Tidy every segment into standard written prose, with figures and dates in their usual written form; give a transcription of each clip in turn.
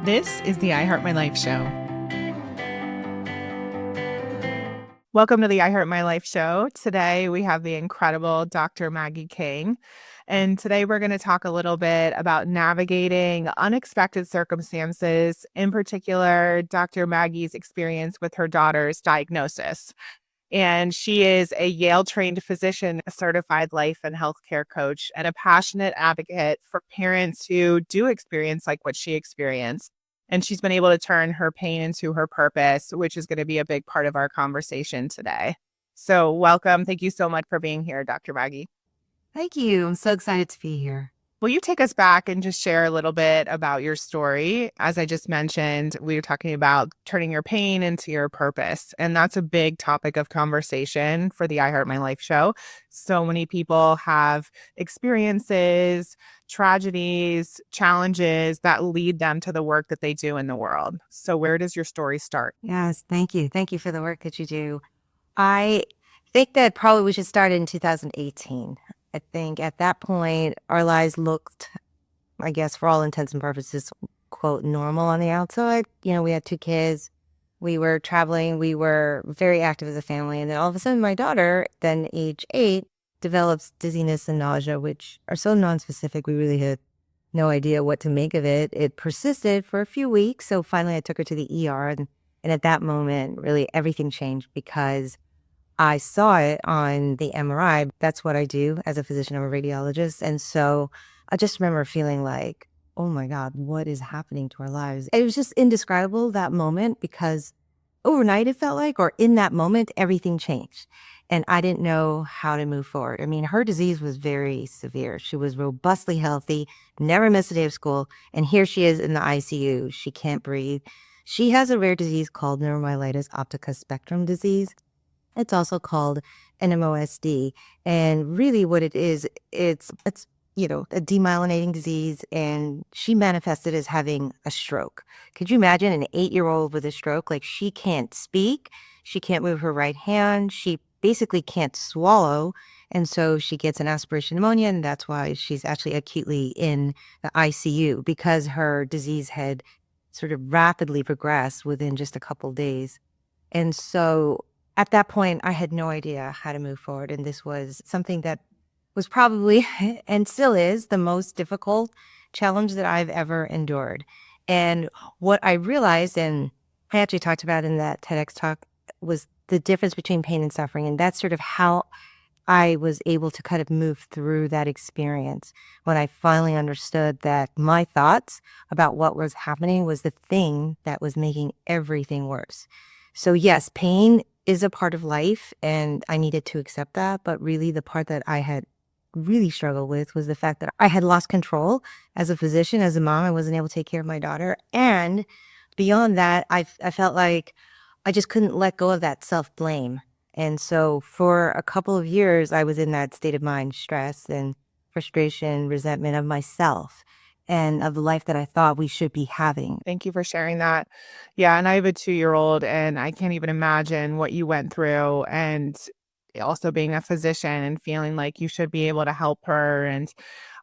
This is the I Heart My Life show. Welcome to the I Heart My Life show. Today we have the incredible Dr. Maggie Kang. And today we're going to talk a little bit about navigating unexpected circumstances, in particular, Dr. Maggie's experience with her daughter's diagnosis. And she is a Yale-trained physician, a certified life and healthcare coach, and a passionate advocate for parents who do experience like what she experienced. And she's been able to turn her pain into her purpose, which is going to be a big part of our conversation today. So welcome. Thank you so much for being here, Dr. Maggie. Thank you. I'm so excited to be here. Will you take us back and just share a little bit about your story? As I just mentioned, we were talking about turning your pain into your purpose. And that's a big topic of conversation for the I Heart My Life show. So many people have experiences, tragedies, challenges that lead them to the work that they do in the world. So where does your story start? Yes, thank you. Thank you for the work that you do. I think that probably we should start in 2018. I think at that point, our lives looked, I guess, for all intents and purposes, quote, normal on the outside. You know, we had 2 kids. We were traveling. We were very active as a family. And then all of a sudden, my daughter, then age 8, develops dizziness and nausea, which are so nonspecific. We really had no idea what to make of it. It persisted for a few weeks. So finally, I took her to the ER. And at that moment, really everything changed because I saw it on the MRI. That's what I do as a physician. I'm a radiologist. And so I just remember feeling like, oh my God, what is happening to our lives? It was just indescribable, that moment, because overnight it felt like, or in that moment, everything changed. And I didn't know how to move forward. I mean, her disease was very severe. She was robustly healthy, never missed a day of school. And here she is in the ICU. She can't breathe. She has a rare disease called neuromyelitis optica spectrum disease. It's also called NMOSD. And really what it is, it's a demyelinating disease, and she manifested as having a stroke. Could you imagine an 8-year-old with a stroke? Like, she can't speak, she can't move her right hand, she basically can't swallow, and so she gets an aspiration pneumonia, and that's why she's actually acutely in the ICU, because her disease had sort of rapidly progressed within just a couple days. And so at that point, I had no idea how to move forward, and this was something that was probably, and still is, the most difficult challenge that I've ever endured. And what I realized, and I actually talked about in that TEDx talk, was the difference between pain and suffering. And that's sort of how I was able to kind of move through that experience when I finally understood that my thoughts about what was happening was the thing that was making everything worse. So yes, pain is a part of life, and I needed to accept that. But really the part that I had really struggled with was the fact that I had lost control as a physician, as a mom. I wasn't able to take care of my daughter. And beyond that, I felt like I just couldn't let go of that self-blame. And so for a couple of years, I was in that state of mind, stress and frustration, resentment of myself and of the life that I thought we should be having. Thank you for sharing that. Yeah, and I have a 2-year-old, and I can't even imagine what you went through, and also being a physician and feeling like you should be able to help her and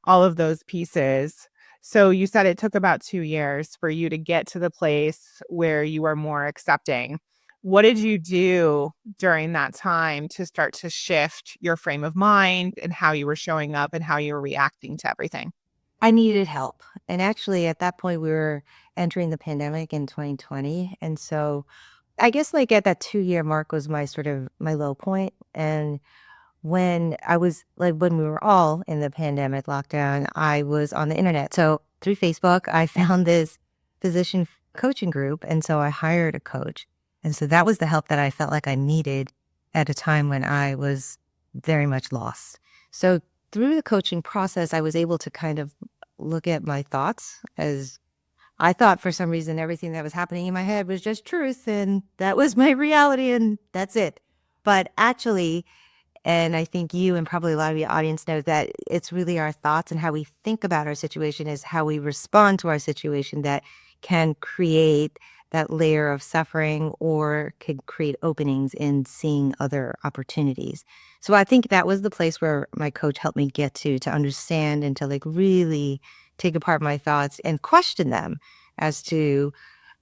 all of those pieces. So you said it took about 2 years for you to get to the place where you were more accepting. What did you do during that time to start to shift your frame of mind and how you were showing up and how you were reacting to everything? I needed help. And actually, at that point, we were entering the pandemic in 2020. And so I guess like at that 2-year mark was my sort of my low point. And when I was like, when we were all in the pandemic lockdown, I was on the internet. So through Facebook, I found this physician coaching group. And so I hired a coach. And so that was the help that I felt like I needed at a time when I was very much lost. So through the coaching process, I was able to kind of look at my thoughts, as I thought for some reason everything that was happening in my head was just truth, and that was my reality, and that's it. But actually, and I think you and probably a lot of your audience knows that it's really our thoughts and how we think about our situation is how we respond to our situation that can create that layer of suffering or could create openings in seeing other opportunities. So I think that was the place where my coach helped me get to understand and to like really take apart my thoughts and question them as to,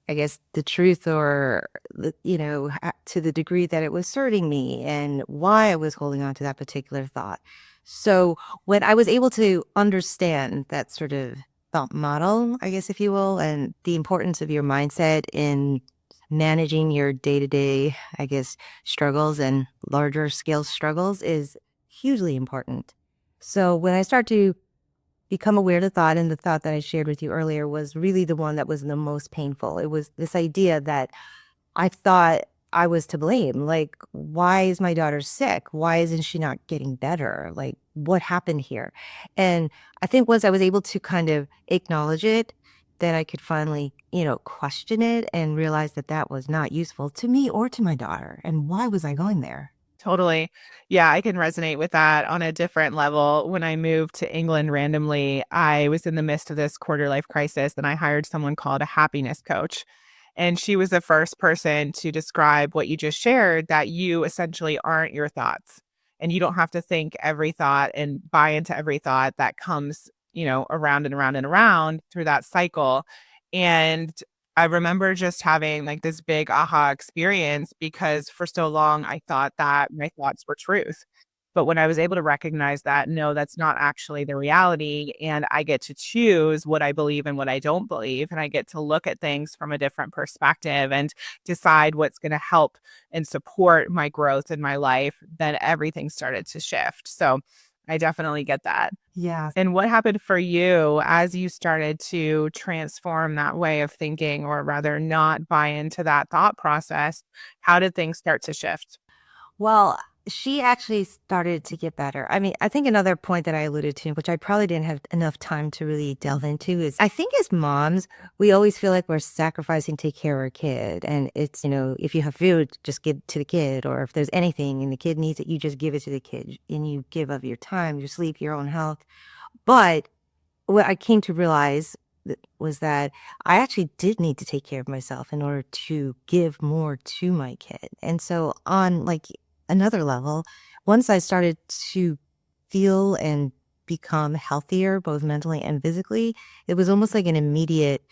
I guess, the truth or, to the degree that it was serving me and why I was holding on to that particular thought. So when I was able to understand that sort of thought model, I guess, if you will, and the importance of your mindset in managing your day to day, I guess, struggles and larger scale struggles is hugely important. So when I start to become aware of the thought, and the thought that I shared with you earlier was really the one that was the most painful. It was this idea that I thought I was to blame. Like, why is my daughter sick? Why isn't she not getting better? Like, what happened here? And I think once I was able to kind of acknowledge it, then I could finally, question it and realize that that was not useful to me or to my daughter. And why was I going there? Totally. Yeah, I can resonate with that on a different level. When I moved to England randomly, I was in the midst of this quarter life crisis and I hired someone called a happiness coach. And she was the first person to describe what you just shared, that you essentially aren't your thoughts. And you don't have to think every thought and buy into every thought that comes, around and around and around through that cycle. And I remember just having like this big aha experience because for so long I thought that my thoughts were truth. But when I was able to recognize that, no, that's not actually the reality. And I get to choose what I believe and what I don't believe. And I get to look at things from a different perspective and decide what's going to help and support my growth in my life, then everything started to shift. So I definitely get that. Yeah. And what happened for you as you started to transform that way of thinking, or rather not buy into that thought process? How did things start to shift? Well, she actually started to get better. I mean, I think another point that I alluded to, which I probably didn't have enough time to really delve into, is I think as moms, we always feel like we're sacrificing to take care of our kid. And it's, if you have food, just give it to the kid. Or if there's anything and the kid needs it, you just give it to the kid and you give of your time, your sleep, your own health. But what I came to realize was that I actually did need to take care of myself in order to give more to my kid. And so on like another level, once I started to feel and become healthier, both mentally and physically, it was almost like an immediate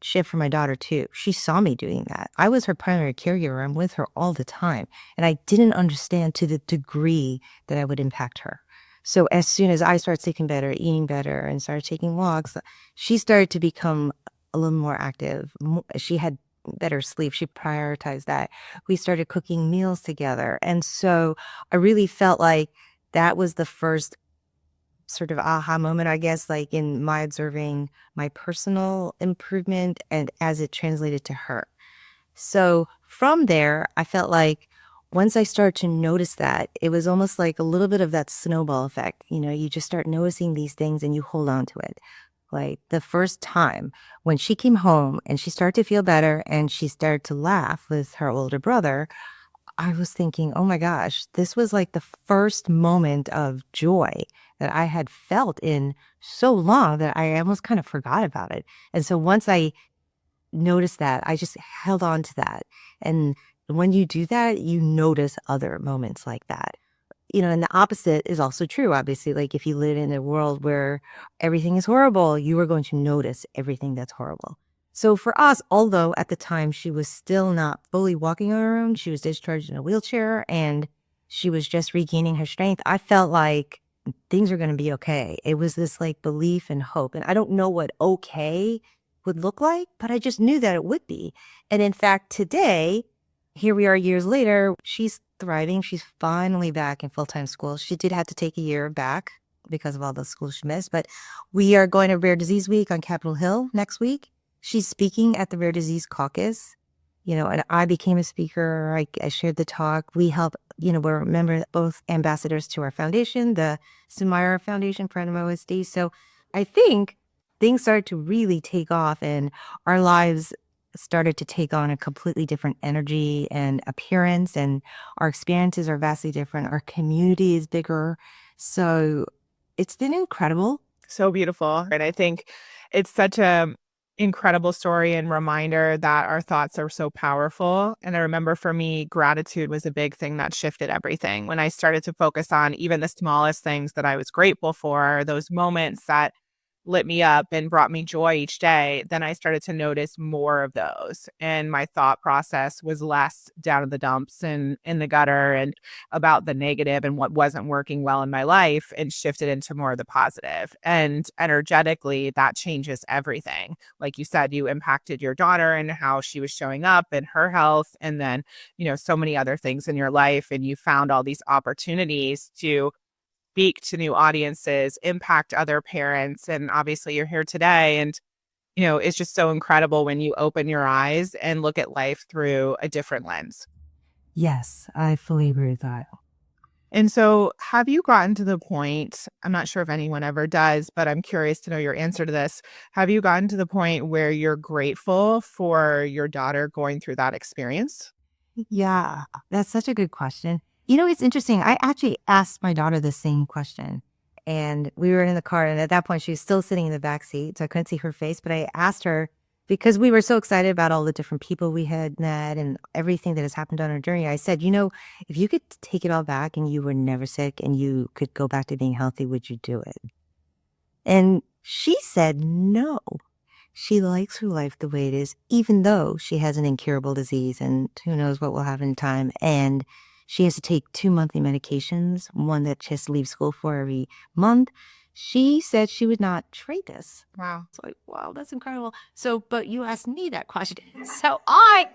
shift for my daughter too. She saw me doing that. I was her primary caregiver. I'm with her all the time. And I didn't understand to the degree that I would impact her. So as soon as I started sleeping better, eating better, and started taking walks, she started to become a little more active. She had better sleep. She prioritized that. We started cooking meals together. And so I really felt like that was the first sort of aha moment, I guess, like in my observing my personal improvement and as it translated to her. So from there, I felt like once I started to notice that, it was almost like a little bit of that snowball effect. You just start noticing these things and you hold on to it. Like the first time when she came home and she started to feel better and she started to laugh with her older brother, I was thinking, oh my gosh, this was like the first moment of joy that I had felt in so long that I almost kind of forgot about it. And so once I noticed that, I just held on to that. And when you do that, you notice other moments like that. And the opposite is also true, obviously. Like if you live in a world where everything is horrible, you are going to notice everything that's horrible. So for us, although at the time she was still not fully walking on her own, she was discharged in a wheelchair and she was just regaining her strength, I felt like things are going to be okay. It was this like belief and hope. And I don't know what okay would look like, but I just knew that it would be. And in fact, today, here we are years later, she's thriving. She's finally back in full-time school. She did have to take a year back because of all the schools she missed, but we are going to Rare Disease Week on Capitol Hill next week. She's speaking at the Rare Disease Caucus, and I became a speaker. I shared the talk. We help, we're a member, both ambassadors to our foundation, the Sumire Foundation for NMOSD. So I think things started to really take off and our lives started to take on a completely different energy and appearance, and our experiences are vastly different. Our community is bigger. So it's been incredible. So beautiful. And I think it's such a incredible story and reminder that our thoughts are so powerful. And I remember for me, gratitude was a big thing that shifted everything. When I started to focus on even the smallest things that I was grateful for, those moments that lit me up and brought me joy each day, then I started to notice more of those. And my thought process was less down in the dumps and in the gutter and about the negative and what wasn't working well in my life, and shifted into more of the positive. And energetically, that changes everything. Like you said, you impacted your daughter and how she was showing up and her health. And then, so many other things in your life. And you found all these opportunities to speak to new audiences, impact other parents. And obviously, you're here today. And, it's just so incredible when you open your eyes and look at life through a different lens. Yes, I fully agree with that. And so, have you gotten to the point? I'm not sure if anyone ever does, but I'm curious to know your answer to this. Have you gotten to the point where you're grateful for your daughter going through that experience? Yeah, that's such a good question. It's interesting. I actually asked my daughter the same question. And we were in the car, and at that point, she was still sitting in the back seat, so I couldn't see her face. But I asked her because we were so excited about all the different people we had met and everything that has happened on our journey. I said, if you could take it all back and you were never sick and you could go back to being healthy, would you do it? And she said no. She likes her life the way it is, even though she has an incurable disease and who knows what will happen in time. And she has to take 2 monthly medications, one that she has to leave school for every month. She said she would not trade this. Wow. It's like, wow, that's incredible. So, but you asked me that question. So I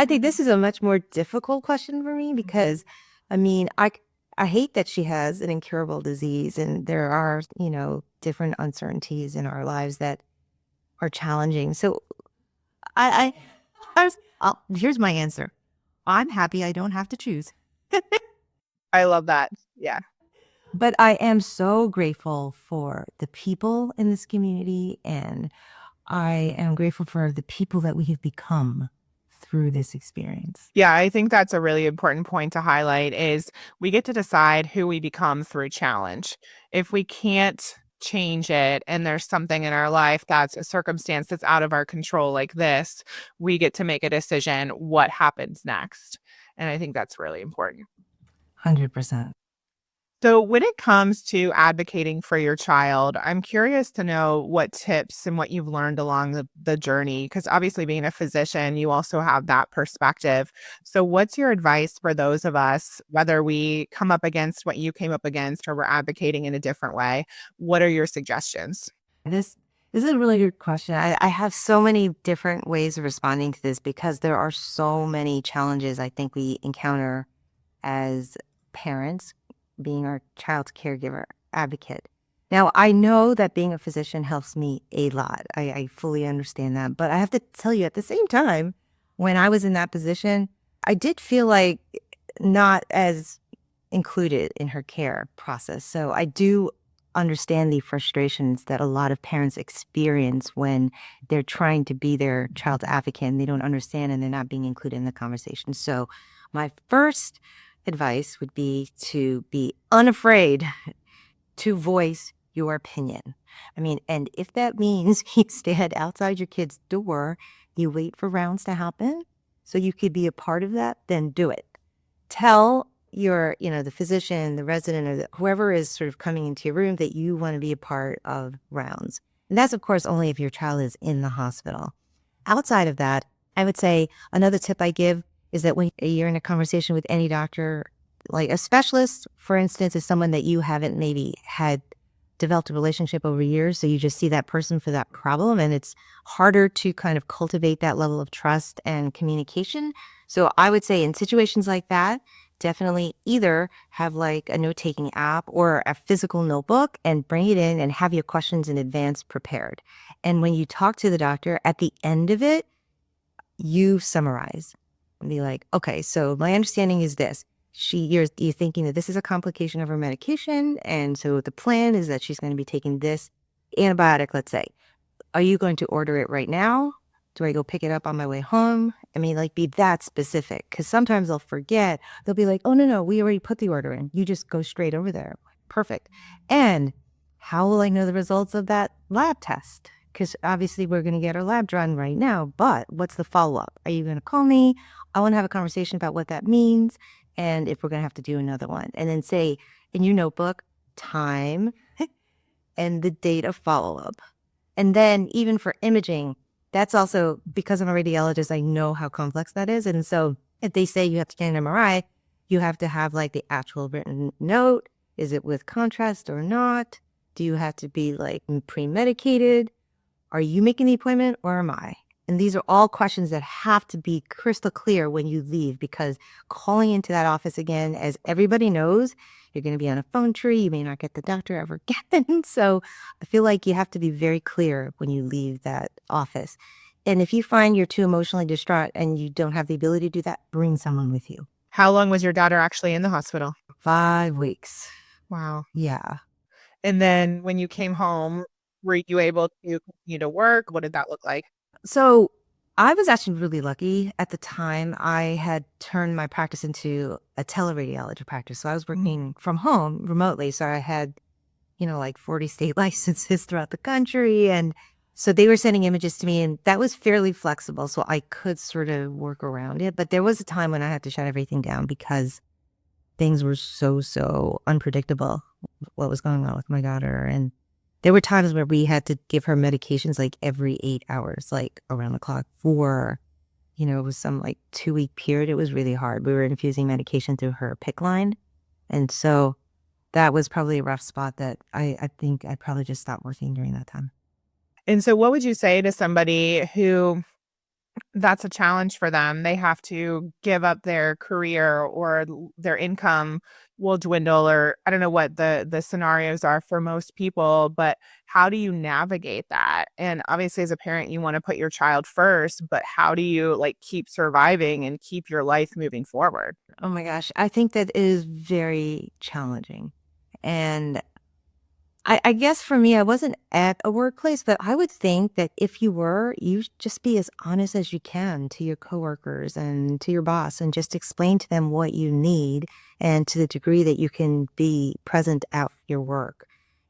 think this is a much more difficult question for me because, I hate that she has an incurable disease and there are, different uncertainties in our lives that are challenging. So I, here's my answer. I'm happy I don't have to choose. I love that. Yeah. But I am so grateful for the people in this community, and I am grateful for the people that we have become through this experience. Yeah, I think that's a really important point to highlight is we get to decide who we become through challenge. If we can't change it and there's something in our life that's a circumstance that's out of our control like this, we get to make a decision what happens next. And I think that's really important. 100%. So, when it comes to advocating for your child, I'm curious to know what tips and what you've learned along the journey, because obviously, being a physician, you also have that perspective. So, what's your advice for those of us, whether we come up against what you came up against or we're advocating in a different way? What are your suggestions? This is a really good question. I have so many different ways of responding to this because there are so many challenges I think we encounter as parents, being our child's caregiver advocate. Now, I know that being a physician helps me a lot. I fully understand that. But I have to tell you, at the same time, when I was in that position, I did feel like not as included in her care process. So I do understand the frustrations that a lot of parents experience when they're trying to be their child's advocate and they don't understand and they're not being included in the conversation. So my first advice would be to be unafraid to voice your opinion. And if that means you stand outside your kid's door, you wait for rounds to happen so you could be a part of that, then do it. Tell the physician, the resident, or whoever is sort of coming into your room that you want to be a part of rounds. And that's, of course, only if your child is in the hospital. Outside of that, I would say another tip I give is that when you're in a conversation with any doctor, like a specialist, for instance, is someone that you haven't maybe had developed a relationship over years. So you just see that person for that problem. And it's harder to kind of cultivate that level of trust and communication. So I would say in situations like that, definitely either have like a note-taking app or a physical notebook and bring it in and have your questions in advance prepared. And when you talk to the doctor at the end of it, you summarize and be like, okay, so my understanding is this. You're thinking that this is a complication of her medication. And so the plan is that she's going to be taking this antibiotic, let's say. Are you going to order it right now? Do I go pick it up on my way home? Be that specific. Because sometimes they'll forget. They'll be like, oh, no, we already put the order in. You just go straight over there. Perfect. And how will I know the results of that lab test? Because obviously we're going to get our lab drawn right now. But what's the follow-up? Are you going to call me? I want to have a conversation about what that means and if we're going to have to do another one. And then say in your notebook, time and the date of follow-up. And then even for imaging, that's also because I'm a radiologist, I know how complex that is. And so if they say you have to get an MRI, you have to have like the actual written note. Is it with contrast or not? Do you have to be like pre-medicated? Are you making the appointment or am I? And these are all questions that have to be crystal clear when you leave, because calling into that office again, as everybody knows, you're going to be on a phone tree. You may not get the doctor ever again. So I feel like you have to be very clear when you leave that office. And if you find you're too emotionally distraught and you don't have the ability to do that, bring someone with you. How long was your daughter actually in the hospital? 5 weeks. Wow. Yeah. And then when you came home, were you able to continue to work? What did that look like? So I was actually really lucky. At the time, I had turned my practice into a teleradiology practice. So I was Mm. working from home remotely. So I had, like 40 state licenses throughout the country. And so they were sending images to me, and that was fairly flexible. So I could sort of work around it. But there was a time when I had to shut everything down because things were so unpredictable, what was going on with my daughter. And there were times where we had to give her medications like every 8 hours, like around the clock for, it was some like 2-week period. It was really hard. We were infusing medication through her PICC line. And so that was probably a rough spot that I think I probably just stopped working during that time. And so what would you say to somebody who that's a challenge for them? They have to give up their career or their income will dwindle, or I don't know what the scenarios are for most people, but how do you navigate that? And obviously as a parent, you want to put your child first, but how do you like keep surviving and keep your life moving forward? Oh my gosh. I think that is very challenging. And I guess for me, I wasn't at a workplace, but I would think that if you were, you should just be as honest as you can to your coworkers and to your boss and just explain to them what you need and to the degree that you can be present at your work.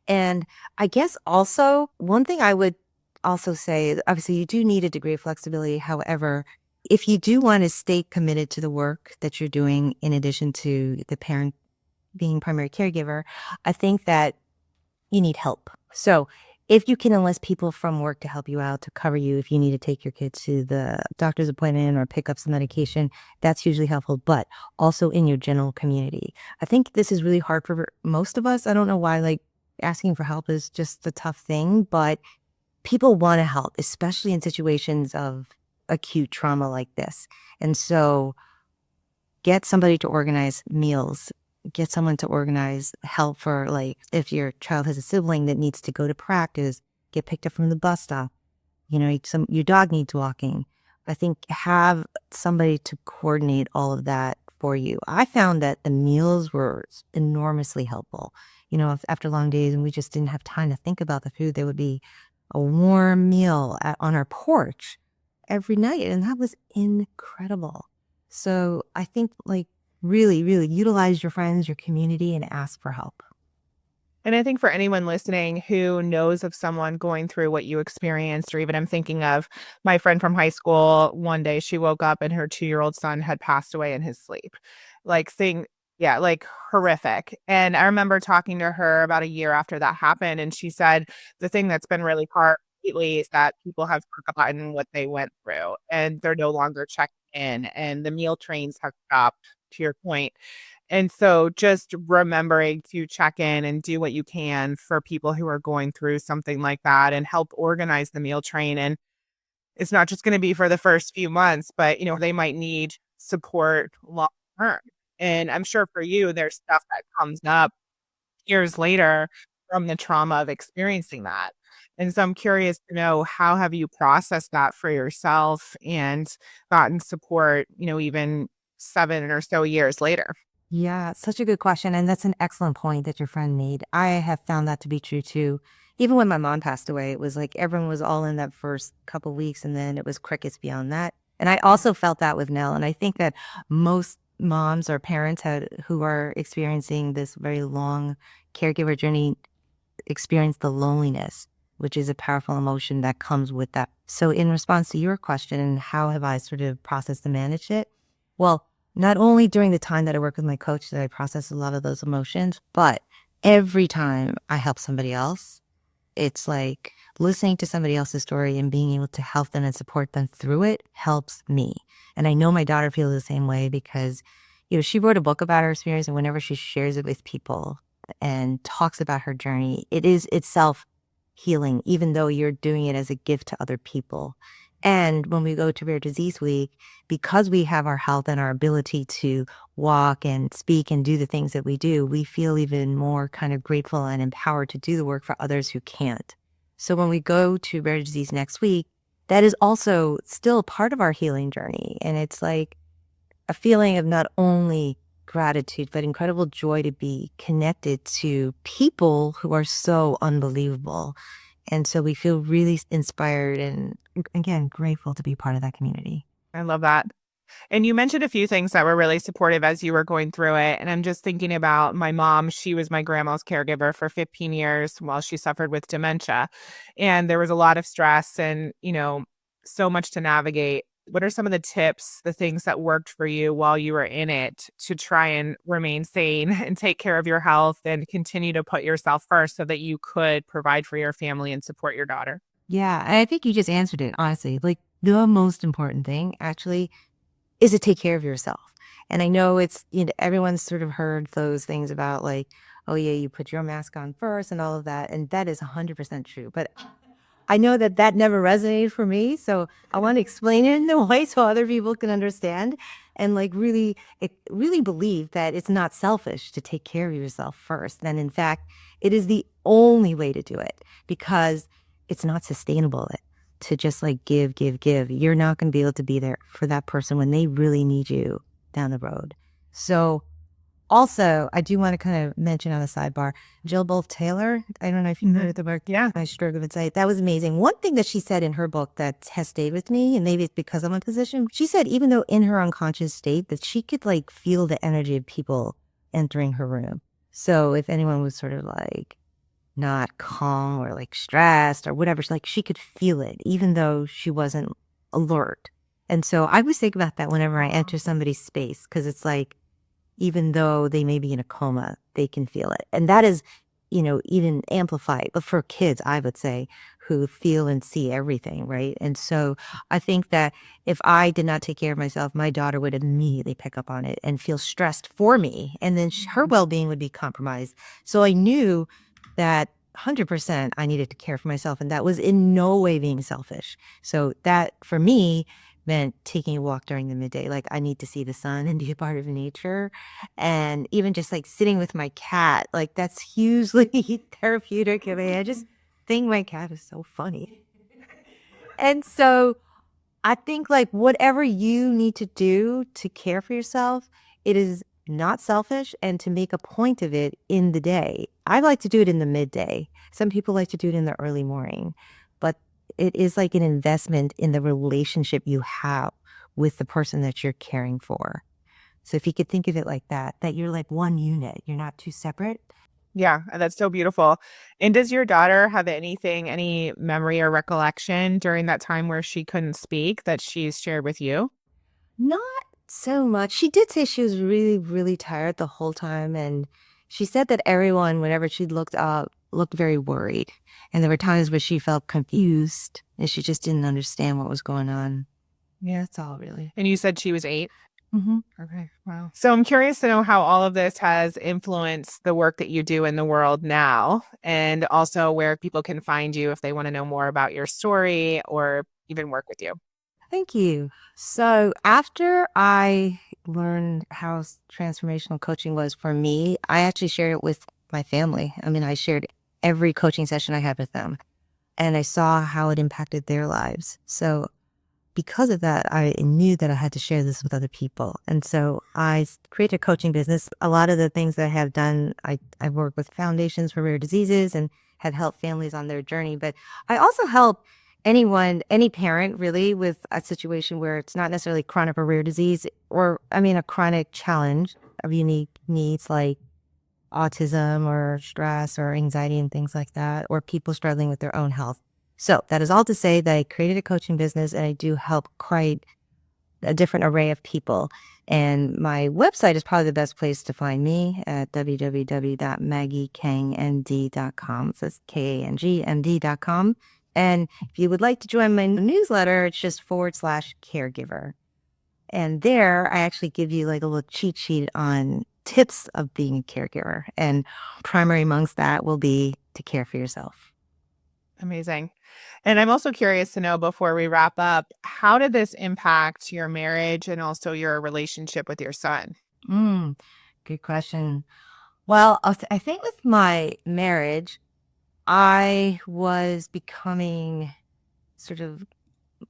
And I guess also one thing I would also say is obviously you do need a degree of flexibility. However, if you do want to stay committed to the work that you're doing, in addition to the parent being primary caregiver, I think that you need help. So if you can enlist people from work to help you out, to cover you, if you need to take your kids to the doctor's appointment or pick up some medication, that's usually helpful, but also in your general community. I think this is really hard for most of us. I don't know why, like, asking for help is just a tough thing, but people want to help, especially in situations of acute trauma like this. And so get somebody to organize meals, get someone to organize help for, like, if your child has a sibling that needs to go to practice, get picked up from the bus stop, your dog needs walking. I think have somebody to coordinate all of that for you. I found that the meals were enormously helpful. After long days and we just didn't have time to think about the food, there would be a warm meal on our porch every night. And that was incredible. So I think, like, really, really utilize your friends, your community, and ask for help. And I think for anyone listening who knows of someone going through what you experienced, or even I'm thinking of my friend from high school, one day she woke up and her 2-year-old son had passed away in his sleep. Like yeah, like horrific. And I remember talking to her about a year after that happened, and she said the thing that's been really hard lately is that people have forgotten what they went through and they're no longer checking in, and the meal trains have stopped, to your point. And so just remembering to check in and do what you can for people who are going through something like that and help organize the meal train. And it's not just going to be for the first few months, but they might need support long term. And I'm sure for you, there's stuff that comes up years later from the trauma of experiencing that. And so I'm curious to know, how have you processed that for yourself and gotten support, even 7 or so years later? Yeah, such a good question. And that's an excellent point that your friend made. I have found that to be true too. Even when my mom passed away, it was like everyone was all in that first couple weeks and then it was crickets beyond that. And I also felt that with Nell. And I think that most moms or parents who are experiencing this very long caregiver journey experience the loneliness, which is a powerful emotion that comes with that. So in response to your question, how have I sort of processed and managed it? Well, not only during the time that I work with my coach did I process a lot of those emotions, but every time I help somebody else, It's like listening to somebody else's story and being able to help them and support them through it helps me. And I know my daughter feels the same way because, she wrote a book about her experience, and whenever she shares it with people and talks about her journey, it is itself healing, even though you're doing it as a gift to other people. And when we go to Rare Disease Week, because we have our health and our ability to walk and speak and do the things that we do, we feel even more kind of grateful and empowered to do the work for others who can't. So when we go to Rare Disease next week, that is also still part of our healing journey. And it's like a feeling of not only gratitude, but incredible joy to be connected to people who are so unbelievable. And so we feel really inspired and, again, grateful to be part of that community. I love that. And you mentioned a few things that were really supportive as you were going through it. And I'm just thinking about my mom. She was my grandma's caregiver for 15 years while she suffered with dementia. And there was a lot of stress and, so much to navigate. What are some of the tips, the things that worked for you while you were in it to try and remain sane and take care of your health and continue to put yourself first so that you could provide for your family and support your daughter? Yeah. And I think you just answered it, honestly. Like the most important thing actually is to take care of yourself. And I know it's, everyone's sort of heard those things about like, oh yeah, you put your mask on first and all of that. And that is 100% true. But I know that that never resonated for me. So I want to explain it in a way so other people can understand and like really believe that it's not selfish to take care of yourself first. And in fact, it is the only way to do it because it's not sustainable to just like give, give, give. You're not going to be able to be there for that person when they really need you down the road. So also, I do want to kind of mention on the sidebar, Jill Bolt Taylor. I don't know if you've heard of the book. Yeah. I struggle with say that was amazing. One thing that she said in her book that has stayed with me, and maybe it's because I'm a physician, she said even though in her unconscious state that she could like feel the energy of people entering her room. So if anyone was sort of like not calm or like stressed or whatever, like she could feel it, even though she wasn't alert. And so I always think about that whenever I enter somebody's space, because it's like, even though they may be in a coma, they can feel it. And that is, even amplified, but for kids, I would say, who feel and see everything, right? And so I think that if I did not take care of myself, my daughter would immediately pick up on it and feel stressed for me. And then her well-being would be compromised. So I knew that 100% I needed to care for myself. And that was in no way being selfish. So that for me meant taking a walk during the midday. Like I need to see the sun and be a part of nature. And even just like sitting with my cat, like that's hugely therapeutic. I mean, I just think my cat is so funny. And so I think like whatever you need to do to care for yourself, it is not selfish and to make a point of it in the day. I like to do it in the midday. Some people like to do it in the early morning, but it is like an investment in the relationship you have with the person that you're caring for. So if you could think of it like that you're like one unit, you're not two separate. Yeah, that's so beautiful. And does your daughter have any memory or recollection during that time where she couldn't speak that she's shared with you? Not so much. She did say she was really, really tired the whole time. And she said that everyone, whenever she looked up, looked very worried. And there were times where she felt confused and she just didn't understand what was going on. Yeah, that's all really. And you said she was 8? Hmm. Okay, wow. So I'm curious to know how all of this has influenced the work that you do in the world now, and also where people can find you if they want to know more about your story or even work with you. Thank you. So after I learned how transformational coaching was for me, I actually shared it with my family. I mean, I shared every coaching session I had with them and I saw how it impacted their lives. So because of that, I knew that I had to share this with other people. And so I created a coaching business. A lot of the things that I have done, I work with foundations for rare diseases and have helped families on their journey. But I also help anyone, any parent really with a situation where it's not necessarily chronic or rare disease, or I mean, a chronic challenge of unique needs like autism or stress or anxiety and things like that, or people struggling with their own health. So that is all to say that I created a coaching business and I do help create a different array of people. And my website is probably the best place to find me at www.maggiekangmd.com. So it's KANGMD.com. And if you would like to join my newsletter, it's just /caregiver. And there I actually give you like a little cheat sheet on tips of being a caregiver. And primary amongst that will be to care for yourself. Amazing. And I'm also curious to know before we wrap up, how did this impact your marriage and also your relationship with your son? Mm, good question. Well, I think with my marriage, I was becoming sort of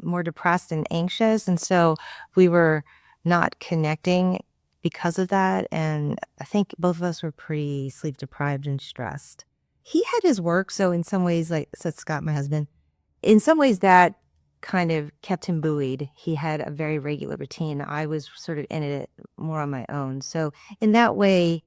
more depressed and anxious. And so we were not connecting because of that. And I think both of us were pretty sleep deprived and stressed. He had his work. So in some ways, like said Scott, my husband, in some ways that kind of kept him buoyed. He had a very regular routine. I was sort of in it more on my own. So in that way,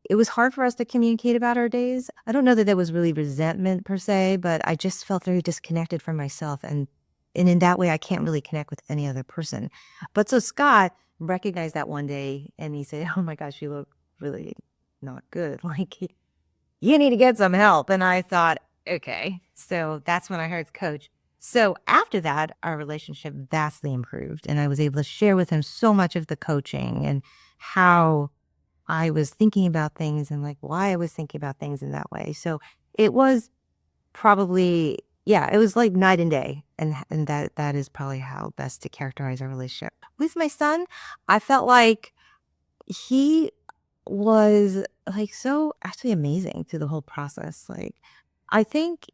it was hard for us to communicate about our days. I don't know that there was really resentment per se, but I just felt very disconnected from myself. And in that way, I can't really connect with any other person. But so Scott recognized that one day and he said, "Oh my gosh, you look really not good. Like, you need to get some help." And I thought, okay. So that's when I heard coach. So after that, our relationship vastly improved. And I was able to share with him so much of the coaching and how I was thinking about things and like why I was thinking about things in that way. So it was probably, yeah, it was like night and day. And that is probably how best to characterize our relationship. With my son, I felt like he was like so actually amazing through the whole process. Like I think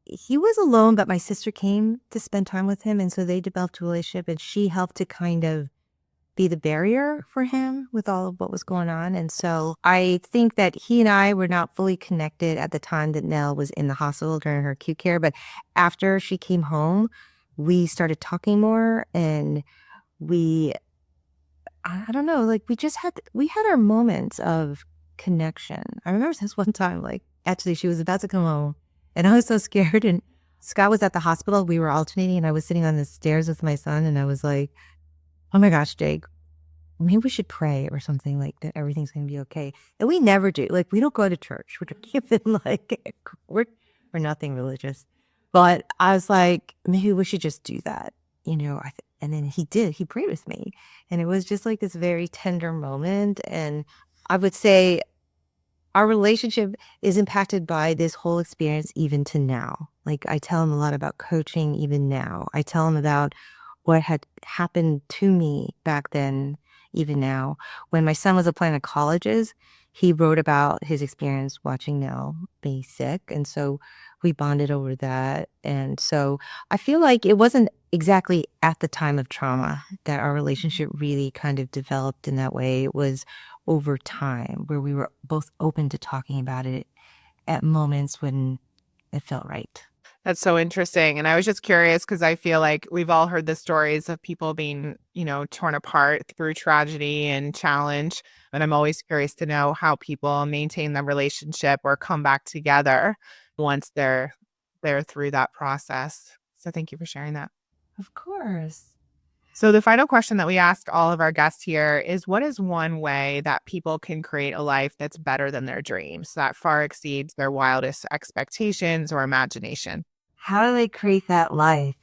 he was alone, but my sister came to spend time with him. And so they developed a relationship and she helped to kind of be the barrier for him with all of what was going on. And so I think that he and I were not fully connected at the time that Nell was in the hospital during her acute care. But after she came home, we started talking more and we, I don't know, like we had our moments of connection. I remember this one time, like actually she was about to come home and I was so scared and Scott was at the hospital. We were alternating and I was sitting on the stairs with my son and I was like, oh my gosh, Jake, maybe we should pray or something like that. Everything's going to be okay. And we never do. Like, we don't go to church. We're even like, we're nothing religious. But I was like, maybe we should just do that, you know? And then he did. He prayed with me. And it was just like this very tender moment. And I would say our relationship is impacted by this whole experience even to now. Like I tell him a lot about coaching even now. I tell him about what had happened to me back then, even now. When my son was applying to colleges, he wrote about his experience watching Nell be sick. And so we bonded over that. And so I feel like it wasn't exactly at the time of trauma that our relationship really kind of developed in that way. It was over time where we were both open to talking about it at moments when it felt right. That's so interesting. And I was just curious because I feel like we've all heard the stories of people being, torn apart through tragedy and challenge. And I'm always curious to know how people maintain the relationship or come back together once they're through that process. So thank you for sharing that. Of course. So the final question that we ask all of our guests here is, what is one way that people can create a life that's better than their dreams, that far exceeds their wildest expectations or imagination? How do they create that life?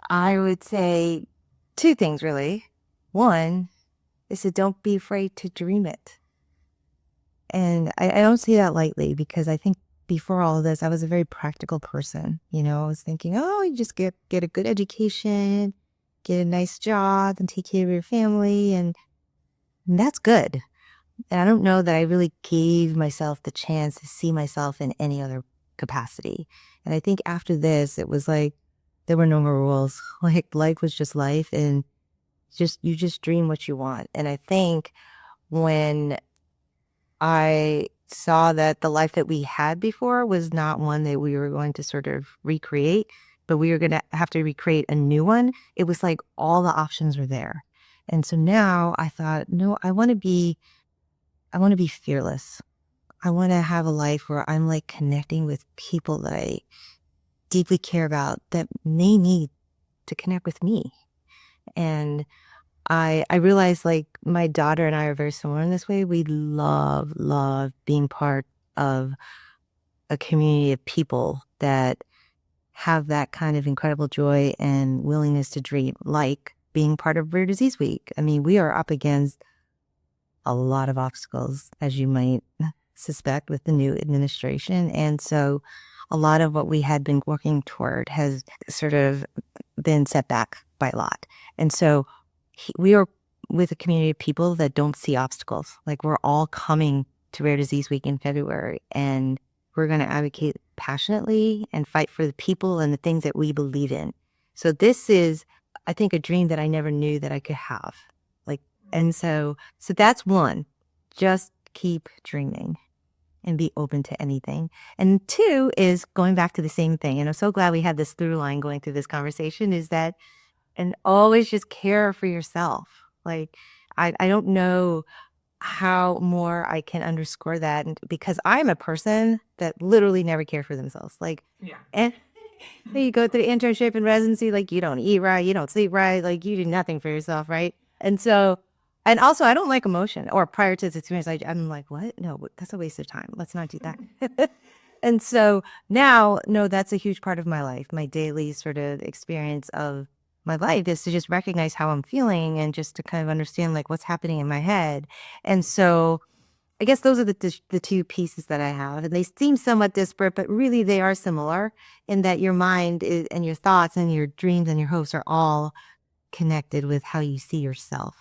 I would say two things really. One is to don't be afraid to dream it. And I don't say that lightly because I think before all of this, I was a very practical person. You know, I was thinking, oh, you just get a good education, get a nice job, and take care of your family, and that's good. And I don't know that I really gave myself the chance to see myself in any other capacity. And I think after this, it was like there were no more rules. Like life was just life, and you just dream what you want. And I think when I saw that the life that we had before was not one that we were going to sort of recreate, but we were going to have to recreate a new one. It was like all the options were there. And so now I thought, no, I want to be fearless. I want to have a life where I'm like connecting with people that I deeply care about that may need to connect with me. And I realized like my daughter and I are very similar in this way. We love being part of a community of people that have that kind of incredible joy and willingness to dream, like being part of Rare Disease Week. I mean, we are up against a lot of obstacles, as you might suspect, with the new administration. And so a lot of what we had been working toward has sort of been set back by a lot. And so we are with a community of people that don't see obstacles. Like we're all coming to Rare Disease Week in February, and we're going to advocate passionately and fight for the people and the things that we believe in. So this is, I think, a dream that I never knew that I could have. Like, and so that's one, just keep dreaming and be open to anything. And two is going back to the same thing. And I'm so glad we had this through line going through this conversation, is that, and always just care for yourself. Like, I don't know how more I can underscore that, and because I'm a person that literally never cared for themselves. Like, Yeah. and you go through the internship and residency, like you don't eat right, you don't sleep right, like you do nothing for yourself, right? And so, and also I don't like emotion. Or prior to this experience, I'm like, what? No, that's a waste of time. Let's not do that. And so now, no, that's a huge part of my life. My daily sort of experience of my life is to just recognize how I'm feeling and just to kind of understand like what's happening in my head. And so I guess those are the two pieces that I have, and they seem somewhat disparate, but really they are similar in that your mind is, and your thoughts and your dreams and your hopes are all connected with how you see yourself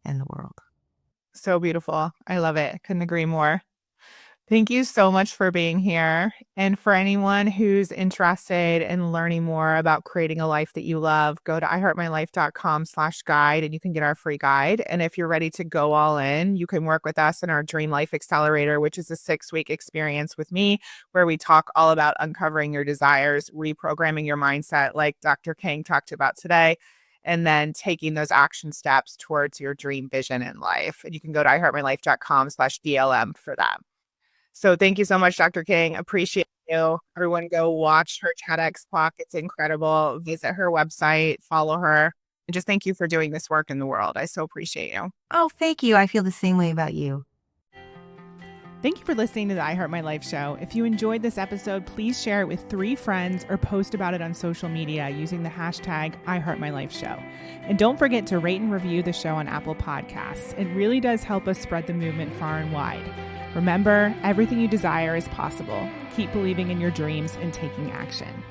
and the world. So beautiful. I love it. Couldn't agree more. Thank you so much for being here. And for anyone who's interested in learning more about creating a life that you love, go to iheartmylife.com/guide and you can get our free guide. And if you're ready to go all in, you can work with us in our Dream Life Accelerator, which is a 6-week experience with me where we talk all about uncovering your desires, reprogramming your mindset, like Dr. Kang talked about today, and then taking those action steps towards your dream vision in life. And you can go to iheartmylife.com/DLM for that. So thank you so much, Dr. King. Appreciate you. Everyone go watch her TEDx talk. It's incredible. Visit her website, follow her, and just thank you for doing this work in the world. I so appreciate you. Oh, thank you. I feel the same way about you. Thank you for listening to the I Heart My Life show. If you enjoyed this episode, please share it with 3 friends or post about it on social media using the hashtag #IHeartMyLifeShow. And don't forget to rate and review the show on Apple Podcasts. It really does help us spread the movement far and wide. Remember, everything you desire is possible. Keep believing in your dreams and taking action.